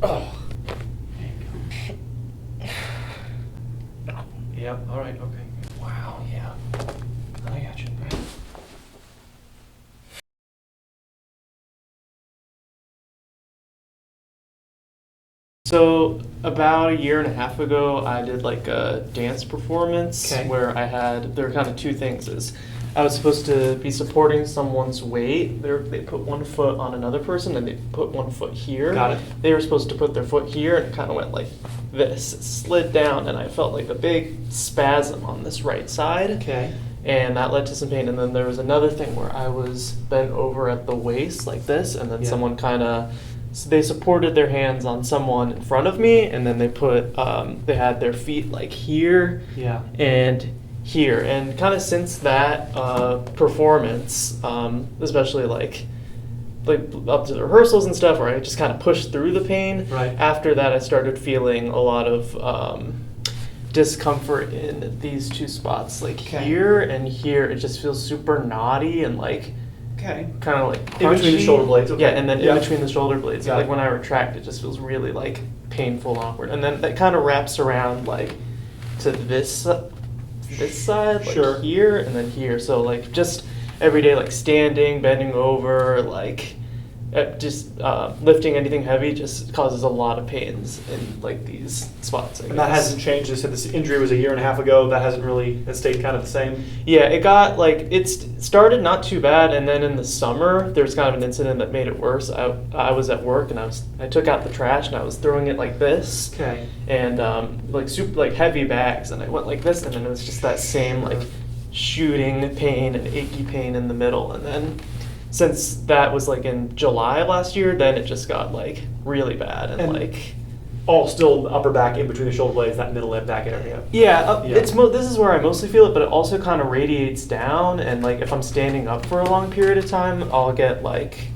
Oh. There you go. Yep, all right, okay. Wow, yeah. I got you. So about a year and a half ago, I did like a dance performance where there were kind of two things. Is I was supposed to be supporting someone's weight. They put one foot on another person and they put one foot here. Got it. They were supposed to put their foot here and it kind of went like this. It slid down and I felt like a big spasm on this right side. Okay. And that led to some pain. And then there was another thing where I was bent over at the waist like this, and then someone they supported their hands on someone in front of me, and then they had their feet like here and here. And kind of since that performance, especially like up to the rehearsals and stuff, where I just kind of pushed through the pain. Right. After that, I started feeling a lot of discomfort in these two spots, like here and here. It just feels super knotty and like kind of like crunchy. In between the shoulder blades. Okay. Yeah, and then in between the shoulder blades. Like when I retract, it just feels really like painful and awkward. And then that kind of wraps around like to this side, like here and then here. So like just every day, like standing, bending over, like just lifting anything heavy just causes a lot of pains in like these spots. And that hasn't changed. You said this injury was a year and a half ago. That hasn't really, it stayed kind of the same? Yeah, it got like, it started not too bad, and then in the summer, there was kind of an incident that made it worse. I was at work and I took out the trash and I was throwing it like this. Okay. And like heavy bags, and I went like this, and then it was just that same like shooting pain and achy pain in the middle. And then since that was like in July last year, then it just got like really bad and like all still upper back in between the shoulder blades, that middle back area. Yeah, this is where I mostly feel it, but it also kind of radiates down, and like if I'm standing up for a long period of time, I'll get like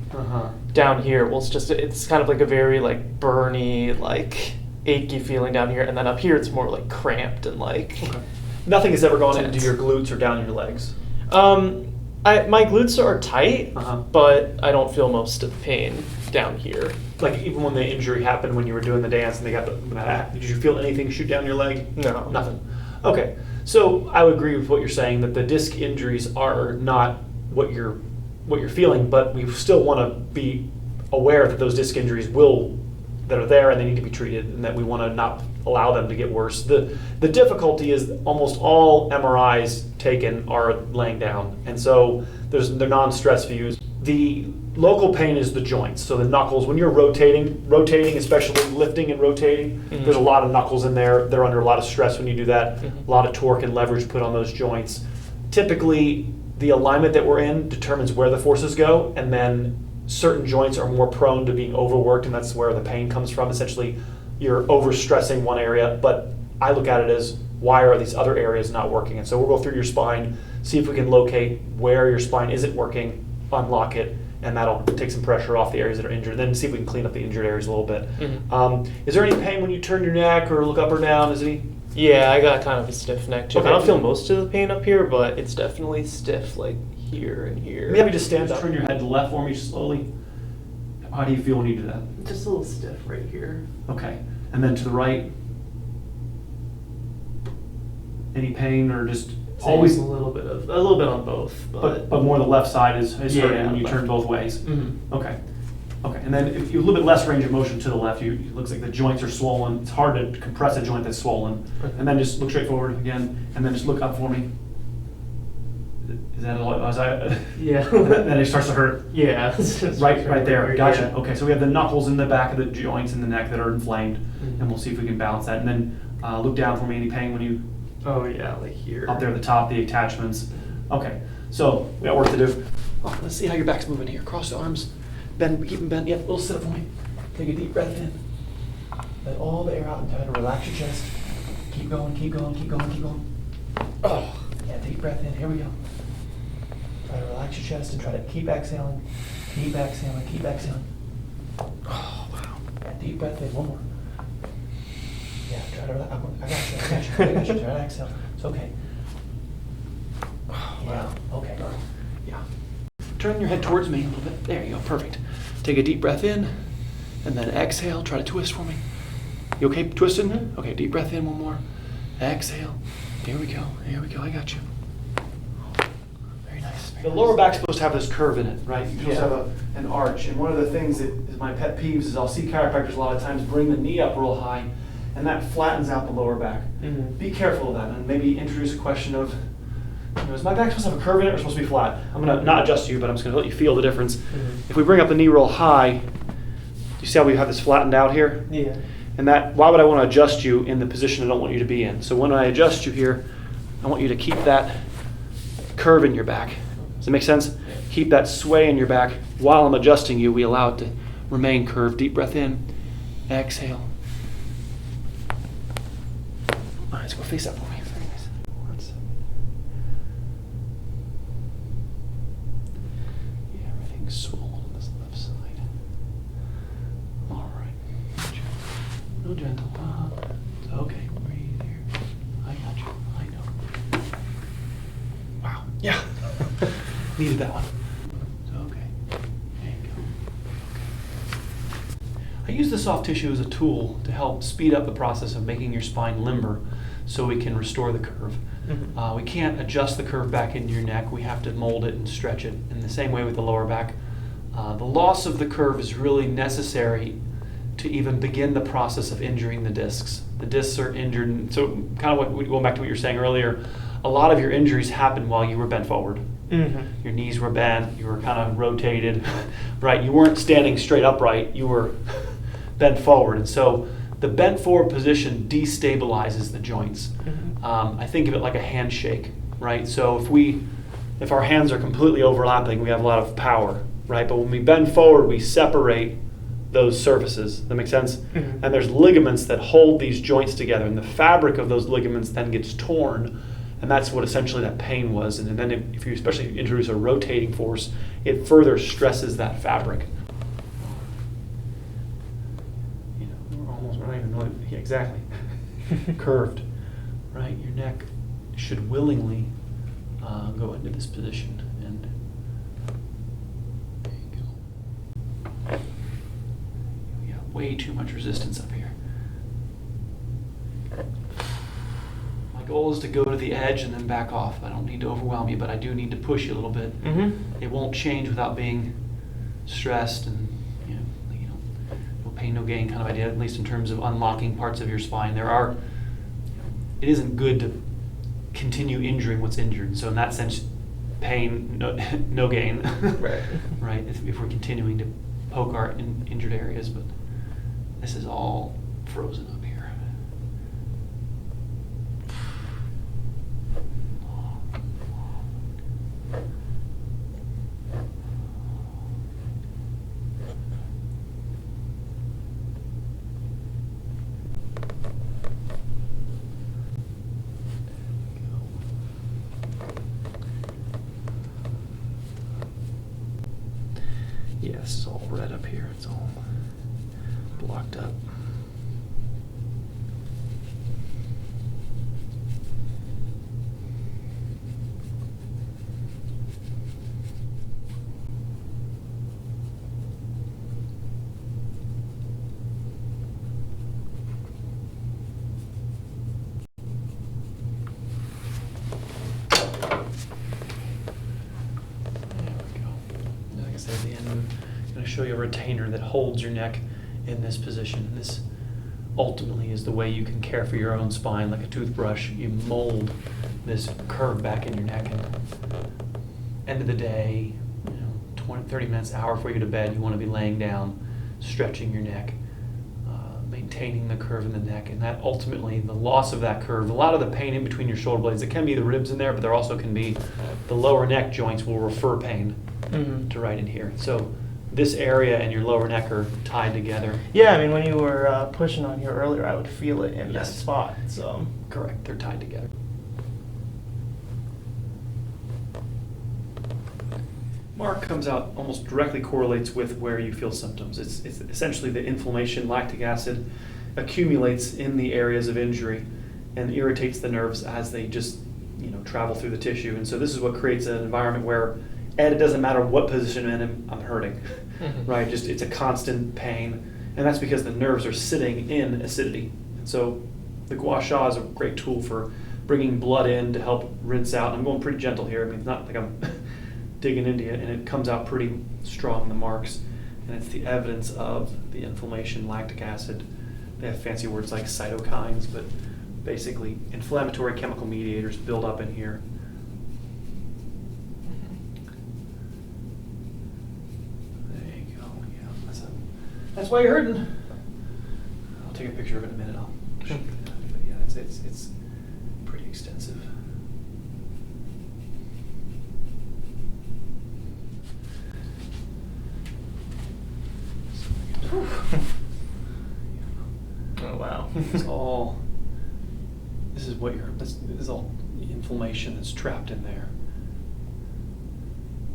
down here. Well, it's kind of like a very like burny, like achy feeling down here, and then up here it's more like cramped and like Nothing has ever gone into your glutes or down your legs? My glutes are tight, but I don't feel most of the pain down here. Like even when the injury happened when you were doing the dance and they got did you feel anything shoot down your leg? No. Nothing. Okay. So I would agree with what you're saying, that the disc injuries are not what you're feeling, but we still want to be aware that those disc injuries that are there and they need to be treated, and that we want to not allow them to get worse. The difficulty is almost all MRIs taken are laying down, and so they're non-stress views. The local pain is the joints, so the knuckles. When you're rotating, especially lifting and rotating, there's a lot of knuckles in there. They're under a lot of stress when you do that. A lot of torque and leverage put on those joints. Typically, the alignment that we're in determines where the forces go, and then certain joints are more prone to being overworked, and that's where the pain comes from. Essentially, you're overstressing one area, but I look at it as, why are these other areas not working? And so we'll go through your spine, see if we can locate where your spine isn't working, unlock it, and that'll take some pressure off the areas that are injured. Then see if we can clean up the injured areas a little bit. Is there any pain when you turn your neck or look up or down? Yeah, I got kind of a stiff neck too. Okay. I don't feel most of the pain up here, but it's definitely stiff, like here and here. Maybe just stand up. Turn your head to the left for me slowly. How do you feel when you do that? Just a little stiff right here. Okay. And then to the right? Any pain or just always a little bit on both, but more the left side is hurting when you turn both ways. Okay. And then if you have a little bit less range of motion to the left, it looks like the joints are swollen. It's hard to compress a joint that's swollen. And then just look straight forward again, and then just look up for me. Is that all? Yeah. Then it starts to hurt. Yeah. right there. Gotcha. Yeah. Okay, so we have the knuckles in the back of the joints in the neck that are inflamed, and we'll see if we can balance that. And then look down for me. Any pain when you? Oh yeah, like here. Up there at the top, the attachments. Okay, so we got work to do. Let's see how your back's moving here. Cross the arms. Bend, keep them bent. Yep, little sit up for me. Take a deep breath in. Let all the air out and try to relax your chest. Keep going, keep going, keep going, keep going. Oh, yeah, deep breath in. Here we go. Try to relax your chest and try to keep exhaling. Keep exhaling, keep exhaling. Oh, wow. Yeah, deep breath in. One more. Yeah, try to relax. I got you. Try to exhale. It's okay. Oh, wow. Okay. Yeah. Turn your head towards me a little bit. There you go. Perfect. Take a deep breath in. And then exhale, try to twist for me. You okay twisting? Mm-hmm. Okay, deep breath in, one more. Exhale. Here we go, I got you. Very nice. The lower back's supposed to have this curve in it, right? You're supposed to have an arch. And one of the things that is my pet peeves is I'll see chiropractors a lot of times bring the knee up real high, and that flattens out the lower back. Mm-hmm. Be careful of that, and maybe introduce a question of, is my back supposed to have a curve in it or supposed to be flat? I'm going to not adjust you, but I'm just going to let you feel the difference. Mm-hmm. If we bring up the knee real high, you see how we have this flattened out here? Yeah. And that, why would I want to adjust you in the position I don't want you to be in? So when I adjust you here, I want you to keep that curve in your back. Does that make sense? Keep that sway in your back. While I'm adjusting you, we allow it to remain curved. Deep breath in, exhale. All right, let's go face up for me. Yeah, everything's swollen on this left side. All right. Real gentle. It's okay. Breathe here. I got you. I know. Wow. Yeah. Needed that one. It's okay. There you go. Okay. I use the soft tissue as a tool to help speed up the process of making your spine limber so we can restore the curve. Mm-hmm. We can't adjust the curve back into your neck. We have to mold it and stretch it. In the same way with the lower back. The loss of the curve is really necessary to even begin the process of injuring the discs. The discs are injured, and so kind of going back to what you were saying earlier, a lot of your injuries happened while you were bent forward. Mm-hmm. Your knees were bent, you were kind of rotated, right? You weren't standing straight upright, you were bent forward. And so the bent forward position destabilizes the joints. Mm-hmm. I think of it like a handshake, right? So if our hands are completely overlapping, we have a lot of power, right? But when we bend forward, we separate those surfaces. Does that make sense? Mm-hmm. And there's ligaments that hold these joints together, and the fabric of those ligaments then gets torn, and that's what essentially that pain was. And then if you especially introduce a rotating force, it further stresses that fabric. You know, we're not even really, yeah, exactly. Curved, right? Your neck should willingly go into this position, and there you go. We got way too much resistance up here. My goal is to go to the edge and then back off. I don't need to overwhelm you, but I do need to push you a little bit. Mm-hmm. It won't change without being stressed and no pain, no gain kind of idea, at least in terms of unlocking parts of your spine. It isn't good to continue injuring what's injured. So in that sense, pain, no gain. Right. Right, if we're continuing to poke our injured areas, but this is all frozen up here. Yeah, this is all red up here. It's all blocked up. At the end, I'm going to show you a retainer that holds your neck in this position. And this ultimately is the way you can care for your own spine, like a toothbrush. You mold this curve back in your neck. And end of the day, 20, 30 minutes, hour before you go to bed, you want to be laying down, stretching your neck, maintaining the curve in the neck. And that ultimately, the loss of that curve, a lot of the pain in between your shoulder blades, it can be the ribs in there, but there also can be the lower neck joints will refer pain. Mm-hmm. To right in here. So this area and your lower neck are tied together. Yeah, I mean, when you were pushing on here earlier, I would feel it in that Yes. spot. So Correct, they're tied together. Mark comes out almost directly correlates with where you feel symptoms. It's essentially the inflammation, lactic acid accumulates in the areas of injury and irritates the nerves as they just travel through the tissue. And so this is what creates an environment where it doesn't matter what position I'm in, I'm hurting, Mhm. right? Just it's a constant pain, And that's because the nerves are sitting in acidity. And so the gua sha is a great tool for bringing blood in to help rinse out. I'm going pretty gentle here. I mean, it's not like I'm digging into it, and it comes out pretty strong, the marks. And it's the evidence of the inflammation, lactic acid. They have fancy words like cytokines, but basically inflammatory chemical mediators build up in here. There you go. Yeah, that's why you're hurting. I'll take a picture of it in a minute. I'll show you that. But yeah, it's pretty extensive. Oh wow. This is all inflammation that's trapped in there.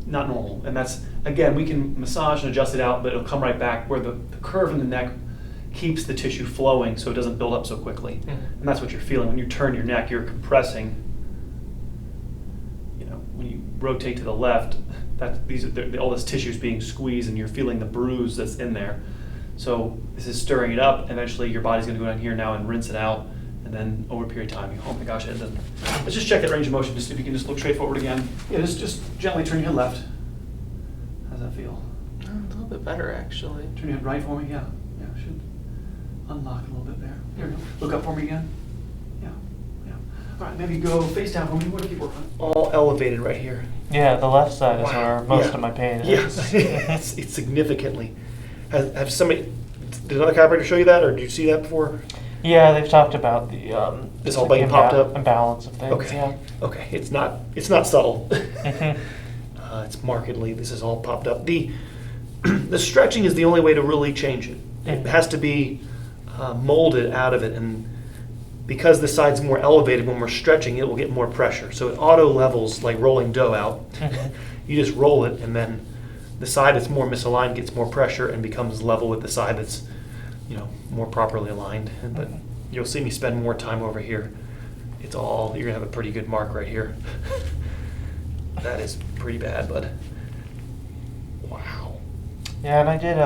Not normal. And that's, again, we can massage and adjust it out, but it'll come right back where the curve in the neck keeps the tissue flowing so it doesn't build up so quickly. Mm-hmm. And that's what you're feeling. When you turn your neck, you're compressing. You know, when you rotate to the left, all this tissue is being squeezed and you're feeling the bruise that's in there. So this is stirring it up. Eventually your body's gonna go down here now and rinse it out. And then over a period of time, oh my gosh, and then let's just check that range of motion, just if you can just look straight forward again. Yeah, just gently turn your head left. How's that feel? A little bit better, actually. Turn your head right for me, yeah. Yeah, should unlock a little bit there. There we go. Look up for me again. Yeah. All right, maybe go face down for me. What do you work on? All elevated right here. Yeah, the left side is Wow. where most Yeah. of my pain Yeah, is. it's significantly. Have somebody, did another chiropractor show you that, or did you see that before? Yeah, they've talked about the This all being popped up? imbalance of things. Okay. Yeah. Okay, it's not subtle. Mhm. It's markedly, this is all popped up. The stretching is the only way to really change it. It has to be molded out of it, and because the side's more elevated when we're stretching, it will get more pressure. So it auto levels like rolling dough out. Mhm. You just roll it, and then the side that's more misaligned gets more pressure and becomes level with the side that's, more properly aligned. But you'll see me spend more time over here. You're gonna have a pretty good mark right here. That is pretty bad, bud. Wow. Yeah, and I did.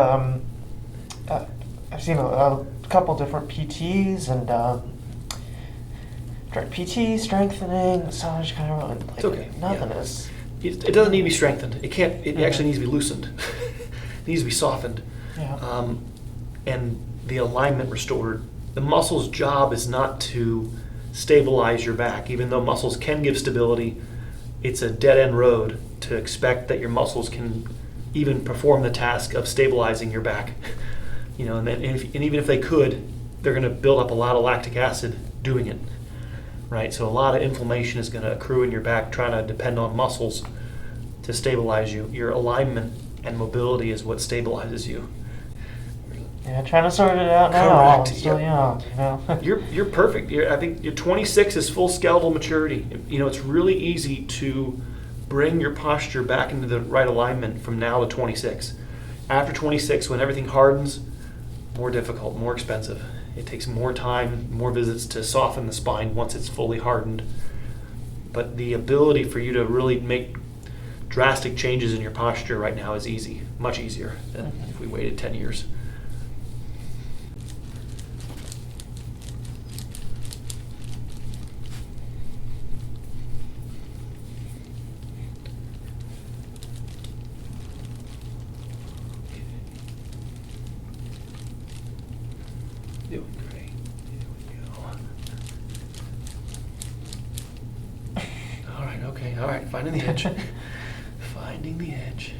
I've seen a couple different PTs and tried PT, strengthening, massage, kind of like It's okay. nothing Yeah. is. It doesn't need to be strengthened. It can't. It Mhm. actually needs to be loosened. It needs to be softened. Yeah. And the alignment restored. The muscle's job is not to stabilize your back. Even though muscles can give stability, it's a dead-end road to expect that your muscles can even perform the task of stabilizing your back. And even if they could, they're going to build up a lot of lactic acid doing it. Right? So a lot of inflammation is going to accrue in your back trying to depend on muscles to stabilize you. Your alignment and mobility is what stabilizes you. Yeah, trying to sort it out now. Correct, I'm still young, You're perfect. I think your 26 is full skeletal maturity. It's really easy to bring your posture back into the right alignment from now to 26. After 26, when everything hardens, more difficult, more expensive. It takes more time, more visits to soften the spine once it's fully hardened. But the ability for you to really make drastic changes in your posture right now is easy, much easier than if we waited 10 years. Doing great. Here we go. All right, okay, all right, finding the edge. Finding the edge.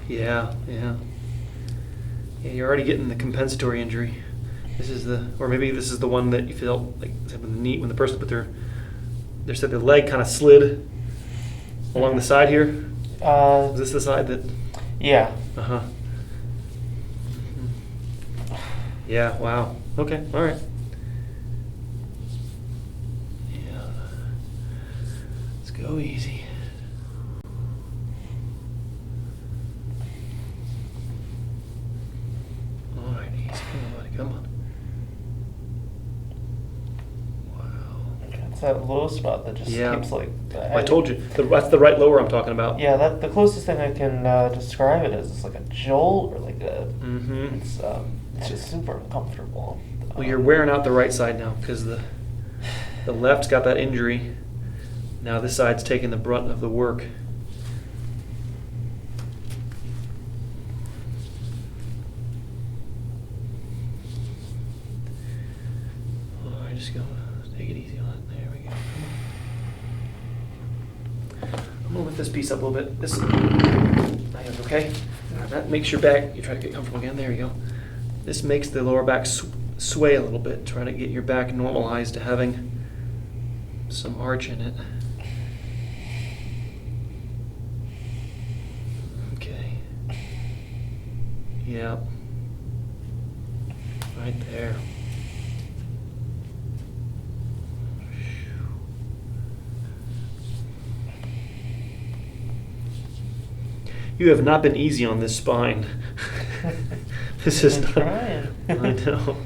Yeah. Yeah, you're already getting the compensatory injury. Or maybe this is the one that you felt like when the person put their leg kind of slid along the side here. Is this the side that? Yeah. Uh-huh. Yeah, wow. Okay, all right. Yeah. Let's go easy. Come on. Wow. It's that low spot that just Yeah. keeps like. I told you, that's the right lower I'm talking about. Yeah, the closest thing I can describe it as is like a jolt or like a. Mm-hmm. It's just super uncomfortable. Well, you're wearing out the right side now because the left's got that injury. Now this side's taking the brunt of the work. All right, just go. Take it easy on it. There we go. I'm gonna lift this piece up a little bit. This, okay. That makes your back. You try to get comfortable again. There you go. This makes the lower back sway a little bit. Try to get your back normalized to having some arch in it. Okay. Yep. Right there. You have not been easy on this spine. This is not. Trying. I know.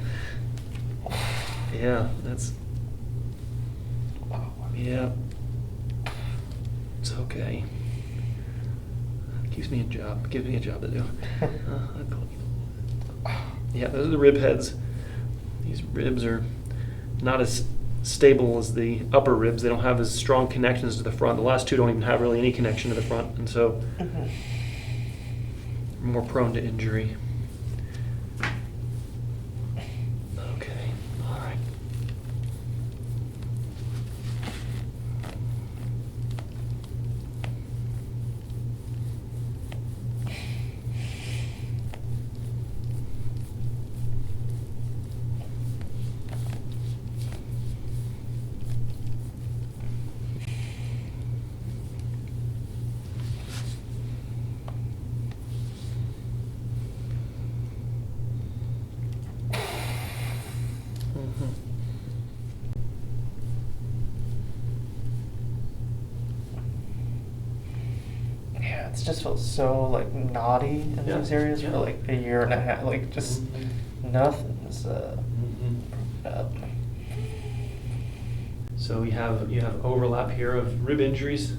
Yeah, that's. Yeah. It's okay. Gives me a job to do. Yeah, those are the rib heads. These ribs are not as stable as the upper ribs. They don't have as strong connections to the front. The last two don't even have really any connection to the front, and so more prone to injury. Okay, all right. Yeah, it's just felt so like knotty in Yeah. these areas Yeah. for like a year and a half. Like just nothing's up. So you have overlap here of rib injuries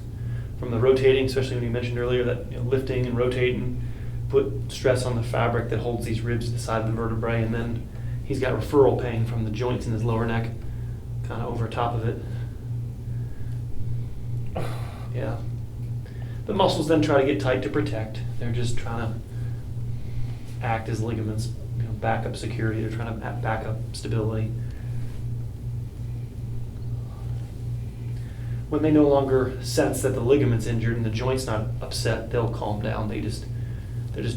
from the rotating, especially when you mentioned earlier that lifting and rotating put stress on the fabric that holds these ribs to the side of the vertebrae, and then he's got referral pain from the joints in his lower neck, kind of over top of it. Yeah. The muscles then try to get tight to protect. They're just trying to act as ligaments, backup security. They're trying to back up stability. When they no longer sense that the ligament's injured and the joint's not upset, they'll calm down. They're just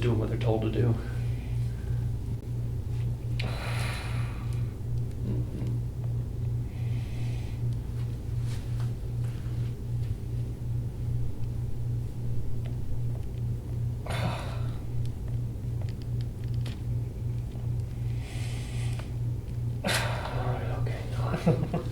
doing what they're told to do. All right, okay. All right.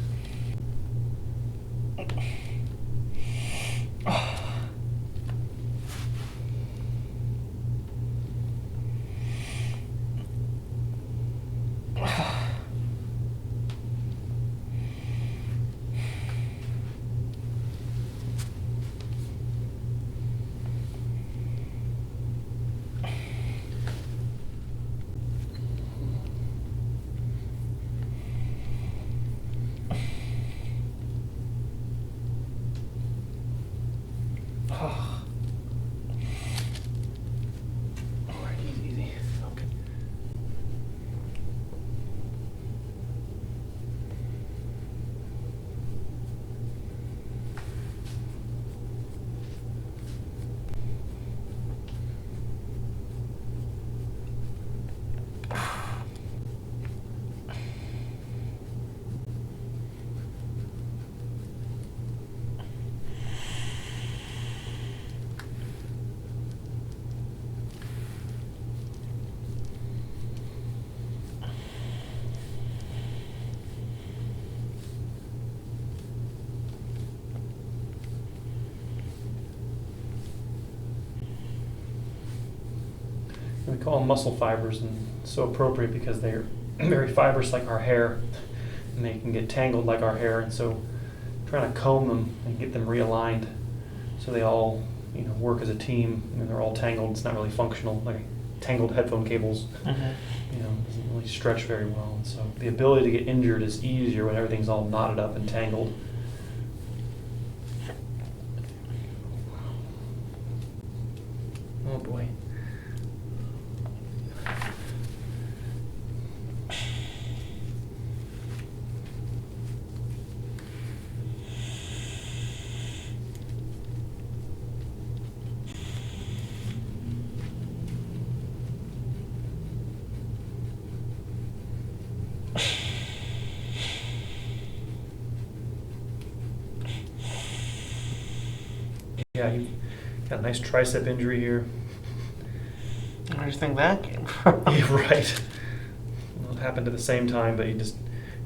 All right, easy, easy. Okay. We call them muscle fibers, and so appropriate because they're very fibrous like our hair, and they can get tangled like our hair, and so trying to comb them and get them realigned so they all, work as a team. They're all tangled. It's not really functional. Like tangled headphone cables, doesn't really stretch very well. And so the ability to get injured is easier when everything's all knotted up and tangled. Oh boy. Yeah, you've got a nice tricep injury here. Where do you think that came from? Yeah, right. Well, it happened at the same time, but it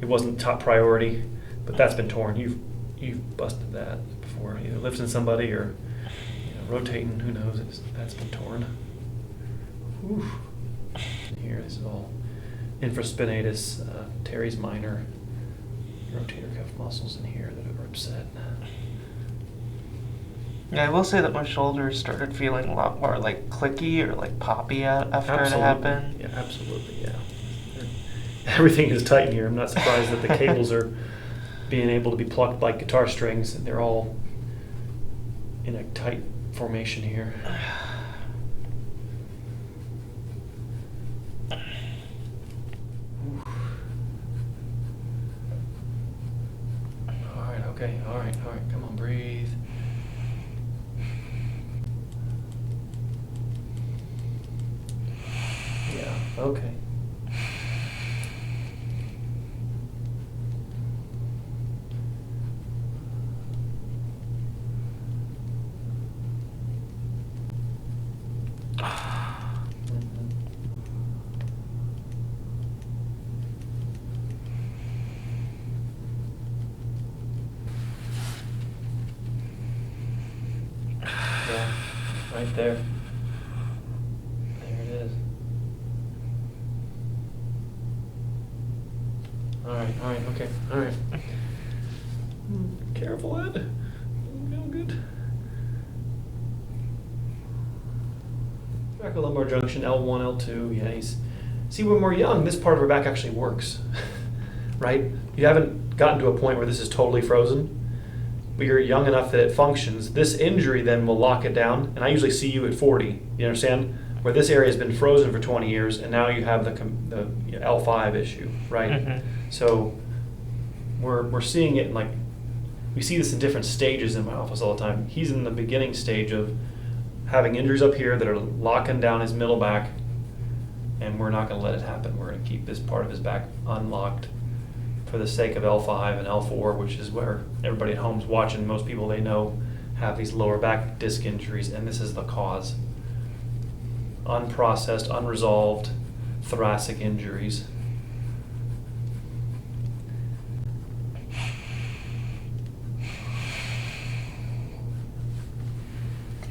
wasn't top priority. But that's been torn. You've busted that before, either lifting somebody or rotating. Who knows? That's been torn. Whew. And here, this is all infraspinatus, teres minor, rotator cuff muscles in here that are upset. Yeah, I will say that my shoulders started feeling a lot more like clicky or like poppy after Absolutely. it happened. Yeah, absolutely, yeah. Everything is tight here. I'm not surprised that the cables are being able to be plucked like guitar strings. They're all in a tight formation here. All right, okay, all right, come on, breathe. Yeah, okay. Yeah, right there. There it is. All right, okay, all right. Careful, Ed. Feel good. Thoracolumbar junction, L1, L2. Yeah, see, when we're young, this part of our back actually works, right? You haven't gotten to a point where this is totally frozen, but you're young enough that it functions. This injury then will lock it down, and I usually see you at 40. You understand? Where this area has been frozen for 20 years, and now you have the L5 issue, right? Mm-hmm. So we're seeing it in we see this in different stages in my office all the time. He's in the beginning stage of having injuries up here that are locking down his middle back, and we're not going to let it happen. We're going to keep this part of his back unlocked for the sake of L5 and L4, which is where everybody at home's watching. Most people they know have these lower back disc injuries, and this is the cause. Unprocessed, unresolved thoracic injuries.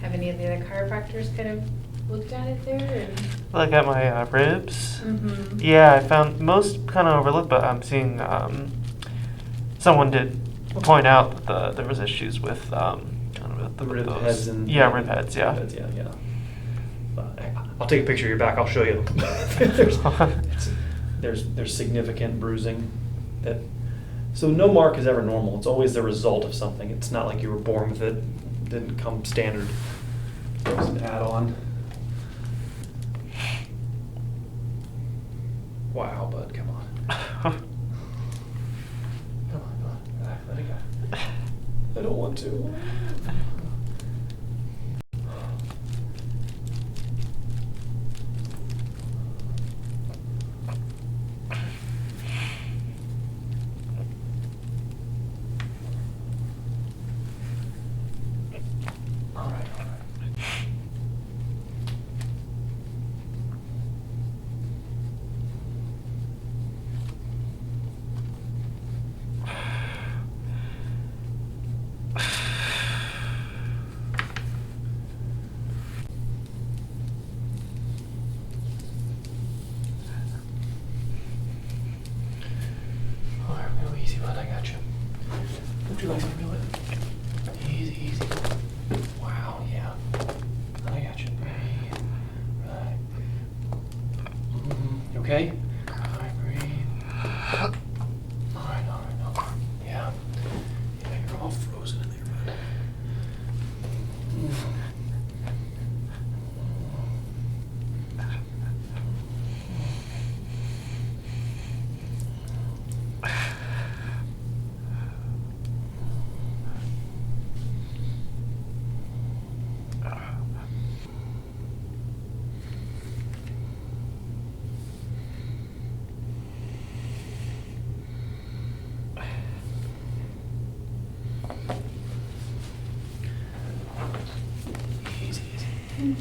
Have any of the other chiropractors kind of looked at it there? Like at my ribs? Mm-hmm. Yeah, I found most kind of overlooked, but I'm seeing someone did point out that there was issues with The rib heads and rib heads, yeah. Rib heads, yeah. I'll take a picture of your back. I'll show you. there's significant bruising so no mark is ever normal. It's always the result of something. It's not like you were born with it. It didn't come standard. It was an add-on. Wow, bud, come on. Come on. Let it go. I don't want to. All right. Easy, bud, I got you. Don't you like to feel it? Easy, easy. Wow, yeah. I got you. Breathe. Right. You okay? Alright, breathe. Alright. Yeah. Yeah, you're all frozen in there, bud. Easy, easy.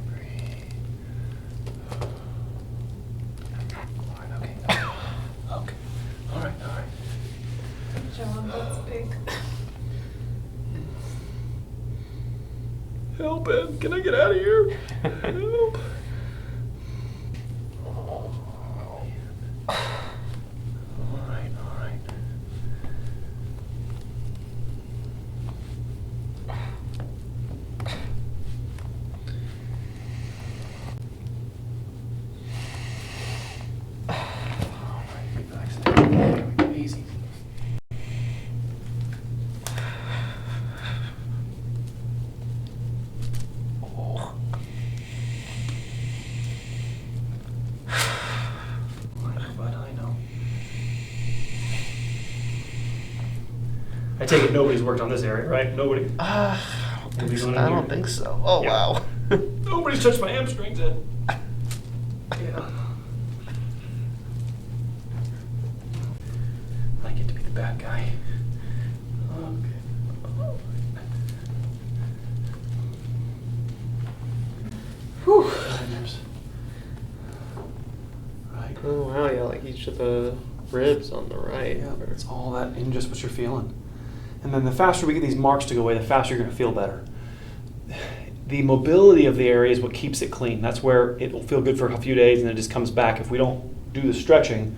Breathe. Alright, okay. Okay. Alright. John, that's big. Help, Ben. Can I get out of here? Help. Alright. Relax. There we go. Easy. Oh. I know, bud, I know. I take it nobody's worked on this area, right? Nobody. I Nobody's going in I here? don't think so. Oh, Yeah. wow. Nobody's touched my hamstrings yet. Yeah. I get to be the bad guy. Okay. Whew. Right. Oh, wow, yeah, like each of the ribs on the right. Yeah, it's all that in just what you're feeling. And then the faster we get these marks to go away, the faster you're going to feel better. The mobility of the area is what keeps it clean. That's where it will feel good for a few days and then it just comes back. If we don't do the stretching,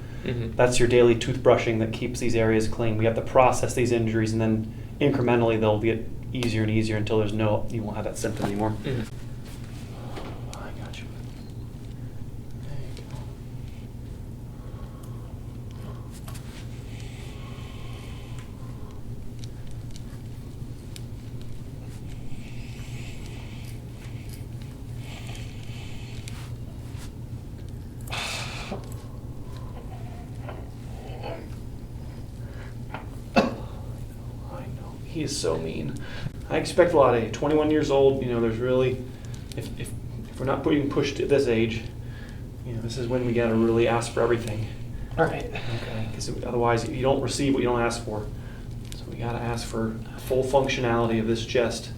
that's your daily toothbrushing that keeps these areas clean. We have to process these injuries and then incrementally they'll get easier and easier until you won't have that symptom anymore. I got you. There you go. He is so mean. I expect a lot of you. 21 years old, there's really, if we're not being pushed at this age, this is when we gotta really ask for everything. All right. Okay. Because otherwise you don't receive what you don't ask for. So we gotta ask for full functionality of this chest.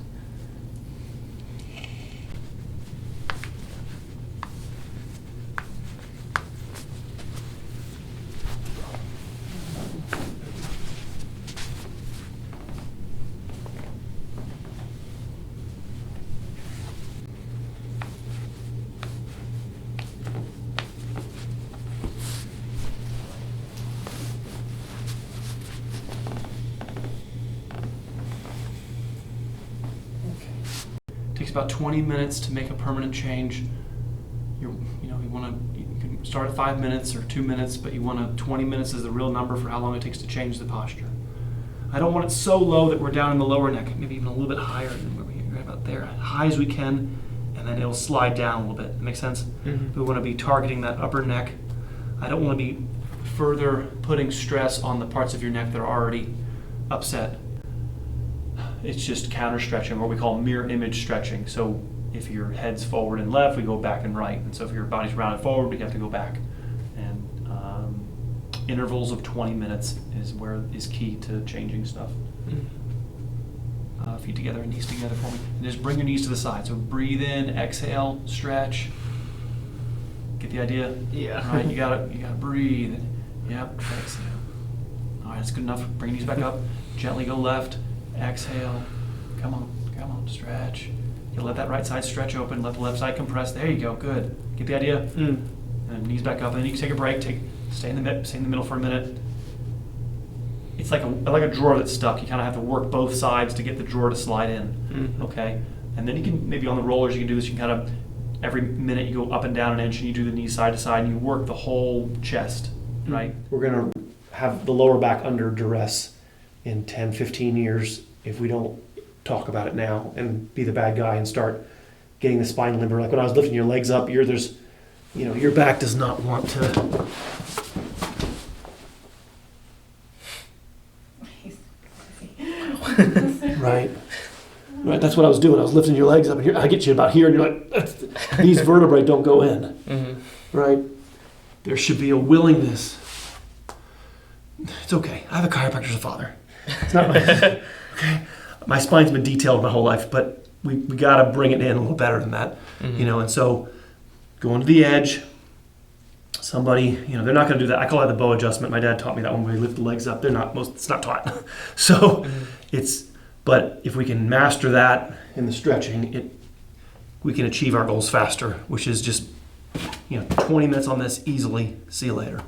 Takes about 20 minutes to make a permanent change. You can start at 5 minutes or 2 minutes, but 20 minutes is the real number for how long it takes to change the posture. I don't want it so low that we're down in the lower neck, maybe even a little bit higher than where we're right about there, as high as we can, and then it'll slide down a little bit. That makes sense? We want to be targeting that upper neck. I don't want to be further putting stress on the parts of your neck that are already upset. It's just counter stretching, what we call mirror image stretching. So if your head's forward and left, we go back and right. And so if your body's rounded forward, we have to go back. And intervals of 20 minutes is key to changing stuff. Feet together and knees together for me. And just bring your knees to the side. So breathe in, exhale, stretch. Get the idea? Yeah. All right, you gotta breathe. Yep, exhale. All right, that's good enough. Bring your knees back up. Gently go left. Exhale. Come on, stretch. You let that right side stretch open, let the left side compress. There you go, good. Get the idea? and knees back up, and then you can take a break, stay in the middle for a minute. It's like a drawer that's stuck. You kind of have to work both sides to get the drawer to slide in, okay? And then you can, maybe on the rollers, you can do this. You can kind of, every minute you go up and down an inch, and you do the knees side to side, and you work the whole chest, right? We're going to have the lower back under duress in 10, 15 years if we don't talk about it now and be the bad guy and start getting the spine limber. Like when I was lifting your legs up, your back does not want to. Right. That's what I was doing. I was lifting your legs up, and here I get you about here, and you're like, these vertebrae don't go in. Right. There should be a willingness. It's okay. I have a chiropractor as a father. It's not my okay. My spine's been detailed my whole life, but we got to bring it in a little better than that, And so going to the edge. Somebody, they're not going to do that. I call that the bow adjustment. My dad taught me that when we lift the legs up. It's not taught. So but if we can master that in the stretching, we can achieve our goals faster, which is just, 20 minutes on this easily. See you later.